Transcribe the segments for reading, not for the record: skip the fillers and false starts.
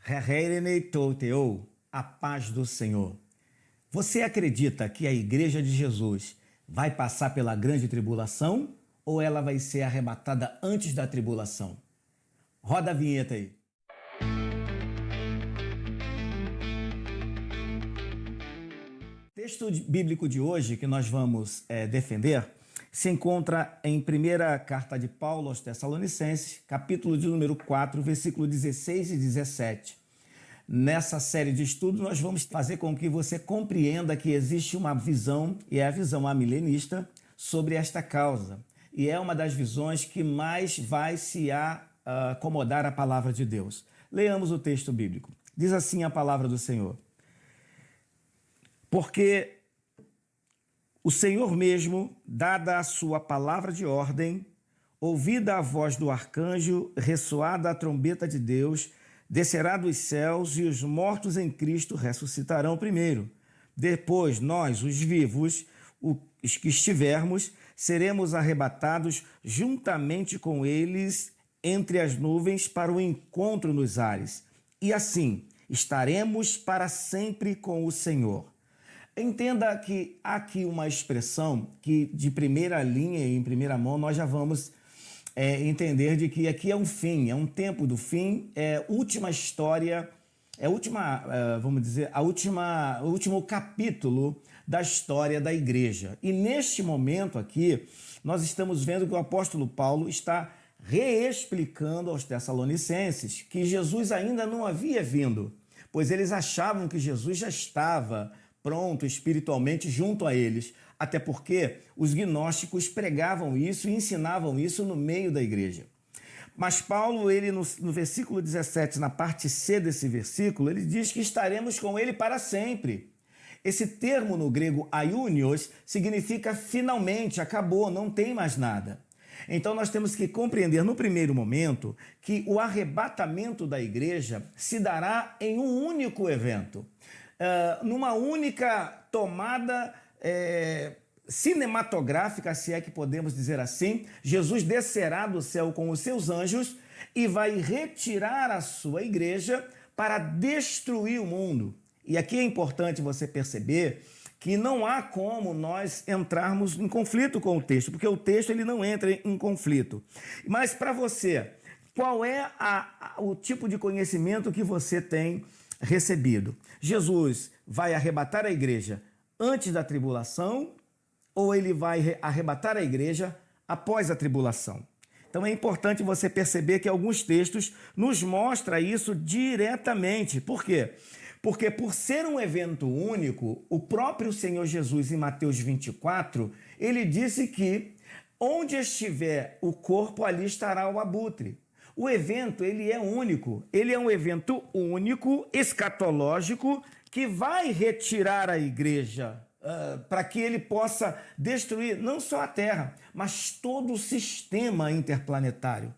Hereine Touteu, a paz do Senhor. Você acredita que a Igreja de Jesus vai passar pela grande tribulação ou ela vai ser arrebatada antes da tribulação? Roda a vinheta aí. O texto bíblico de hoje que nós vamos defender se encontra em primeira carta de Paulo aos Tessalonicenses, capítulo de número 4, versículo 16 e 17. Nessa série de estudos, nós vamos fazer com que você compreenda que existe uma visão, e é a visão amilenista, sobre esta causa. E é uma das visões que mais vai se acomodar à palavra de Deus. Leamos o texto bíblico. Diz assim a palavra do Senhor. Porque o Senhor mesmo, dada a sua palavra de ordem, ouvida a voz do arcanjo, ressoada a trombeta de Deus, descerá dos céus e os mortos em Cristo ressuscitarão primeiro. Depois, nós, os vivos, os que estivermos, seremos arrebatados juntamente com eles entre as nuvens para o encontro nos ares. E assim, estaremos para sempre com o Senhor. Entenda que há aqui uma expressão que de primeira linha e em primeira mão nós já vamos entender de que aqui é um fim, é um tempo do fim, é última história, é o último capítulo da história da igreja. E neste momento aqui, nós estamos vendo que o apóstolo Paulo está reexplicando aos Tessalonicenses que Jesus ainda não havia vindo, pois eles achavam que Jesus já estava pronto espiritualmente junto a eles, até porque os gnósticos pregavam isso e ensinavam isso no meio da igreja. Mas Paulo, ele no versículo 17, na parte C desse versículo, ele diz que estaremos com ele para sempre. Esse termo no grego aionios significa finalmente, acabou, não tem mais nada. Então nós temos que compreender no primeiro momento que o arrebatamento da igreja se dará em um único evento. Numa única tomada cinematográfica, se é que podemos dizer assim, Jesus descerá do céu com os seus anjos e vai retirar a sua igreja para destruir o mundo. E aqui é importante você perceber que não há como nós entrarmos em conflito com o texto, porque o texto ele não entra em conflito. Mas para você, qual é o tipo de conhecimento que você tem recebido? Jesus vai arrebatar a igreja antes da tribulação ou ele vai arrebatar a igreja após a tribulação? Então é importante você perceber que alguns textos nos mostram isso diretamente. Por quê? Porque por ser um evento único, o próprio Senhor Jesus em Mateus 24, ele disse que onde estiver o corpo, ali estará o abutre. O evento, ele é único. Ele é um evento único, escatológico, que vai retirar a igreja para que ele possa destruir não só a Terra, mas todo o sistema interplanetário.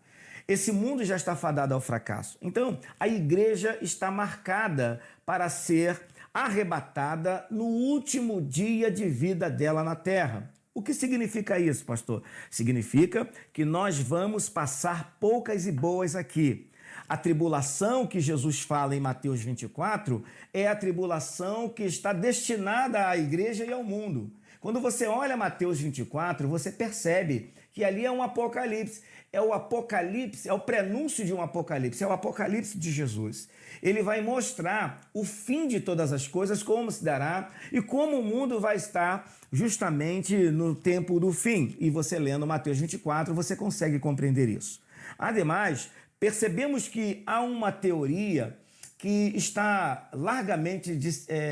Esse mundo já está fadado ao fracasso. Então, a igreja está marcada para ser arrebatada no último dia de vida dela na Terra. O que significa isso, pastor? Significa que nós vamos passar poucas e boas aqui. A tribulação que Jesus fala em Mateus 24 é a tribulação que está destinada à igreja e ao mundo. Quando você olha Mateus 24, você percebe que ali é um apocalipse. É o apocalipse, é o prenúncio de um apocalipse, é o apocalipse de Jesus. Ele vai mostrar o fim de todas as coisas, como se dará e como o mundo vai estar justamente no tempo do fim. E você lendo Mateus 24, você consegue compreender isso. Ademais, percebemos que há uma teoria que está largamente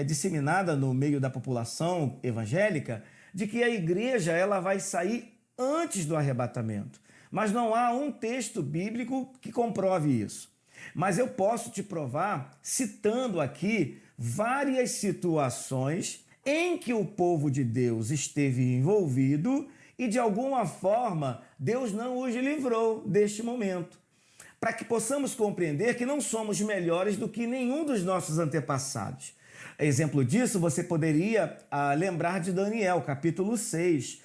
disseminada no meio da população evangélica, de que a igreja ela vai sair antes do arrebatamento. Mas não há um texto bíblico que comprove isso. Mas eu posso te provar citando aqui várias situações em que o povo de Deus esteve envolvido e de alguma forma Deus não os livrou deste momento. Para que possamos compreender que não somos melhores do que nenhum dos nossos antepassados. Exemplo disso, você poderia lembrar de Daniel, capítulo 6,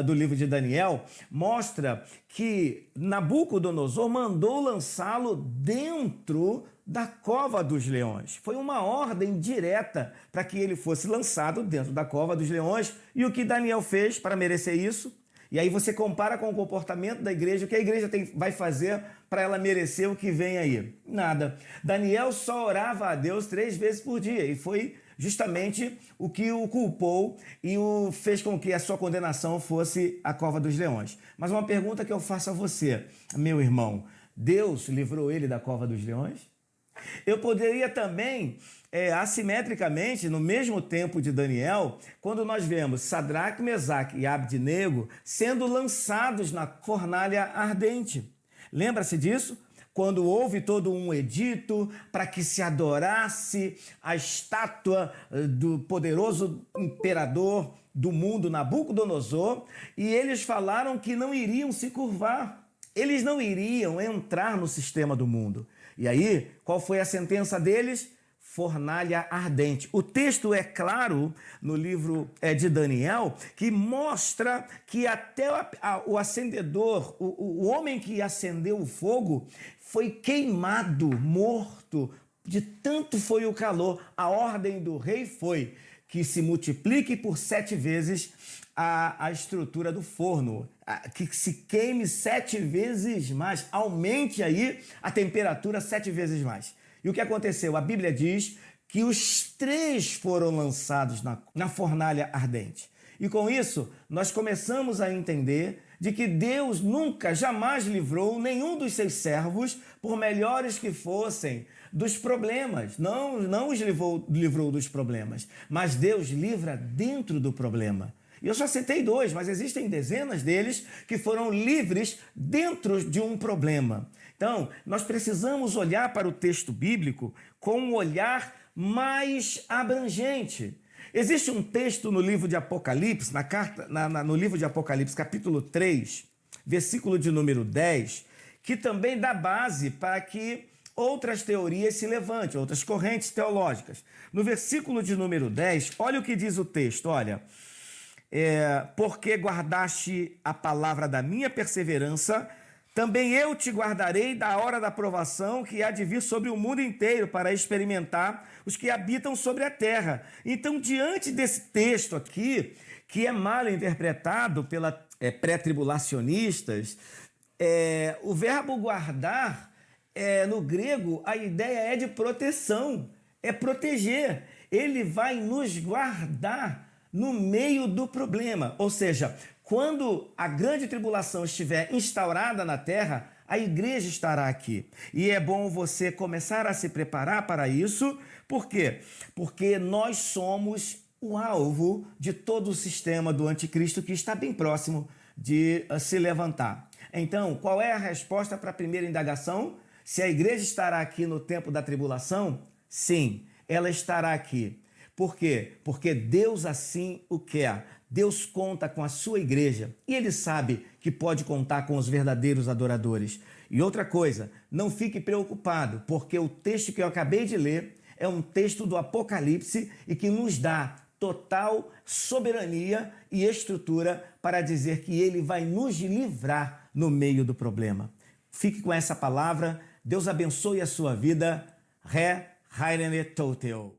do livro de Daniel, mostra que Nabucodonosor mandou lançá-lo dentro da cova dos leões. Foi uma ordem direta para que ele fosse lançado dentro da cova dos leões. E o que Daniel fez para merecer isso? E aí você compara com o comportamento da igreja, o que a igreja vai fazer para ela merecer o que vem aí? Nada. Daniel só orava a Deus 3 vezes por dia e foi justamente o que o culpou e o fez com que a sua condenação fosse a cova dos leões. Mas uma pergunta que eu faço a você, meu irmão, Deus livrou ele da cova dos leões? Eu poderia também, assimetricamente, no mesmo tempo de Daniel, quando nós vemos Sadraque, Mesaque e Abdenego sendo lançados na fornalha ardente. Lembra-se disso? Quando houve todo um edito para que se adorasse a estátua do poderoso imperador do mundo, Nabucodonosor, e eles falaram que não iriam se curvar, eles não iriam entrar no sistema do mundo. E aí, qual foi a sentença deles? Fornalha ardente. O texto é claro no livro de Daniel, que mostra que até o acendedor, o homem que acendeu o fogo, foi queimado, morto, de tanto foi o calor. A ordem do rei foi que se multiplique por 7 vezes a estrutura do forno, que se queime 7 vezes mais, aumente aí a temperatura 7 vezes mais. E o que aconteceu? A Bíblia diz que os 3 foram lançados na fornalha ardente. E com isso, nós começamos a entender de que Deus nunca, jamais livrou nenhum dos seus servos, por melhores que fossem, dos problemas. Não os livrou dos problemas, mas Deus livra dentro do problema. E eu só citei 2, mas existem dezenas deles que foram livres dentro de um problema. Então, nós precisamos olhar para o texto bíblico com um olhar mais abrangente. Existe um texto no livro de Apocalipse, no livro de Apocalipse, capítulo 3, versículo de número 10, que também dá base para que outras teorias se levantem, outras correntes teológicas. No versículo de número 10, olha o que diz o texto, olha... porque guardaste a palavra da minha perseverança, também eu te guardarei da hora da provação que há de vir sobre o mundo inteiro para experimentar os que habitam sobre a terra. Então, diante desse texto aqui, que é mal interpretado pelos pré-tribulacionistas, o verbo guardar, no grego, a ideia é de proteção, é proteger. Ele vai nos guardar no meio do problema, ou seja, quando a grande tribulação estiver instaurada na terra, a igreja estará aqui. E é bom você começar a se preparar para isso. Por quê? Porque nós somos o alvo de todo o sistema do anticristo que está bem próximo de se levantar. Então, qual é a resposta para a primeira indagação? Se a igreja estará aqui no tempo da tribulação? Sim, ela estará aqui. Por quê? Porque Deus assim o quer. Deus conta com a sua igreja e Ele sabe que pode contar com os verdadeiros adoradores. E outra coisa, não fique preocupado, porque o texto que eu acabei de ler é um texto do Apocalipse e que nos dá total soberania e estrutura para dizer que Ele vai nos livrar no meio do problema. Fique com essa palavra. Deus abençoe a sua vida. Re Hairene Toteo.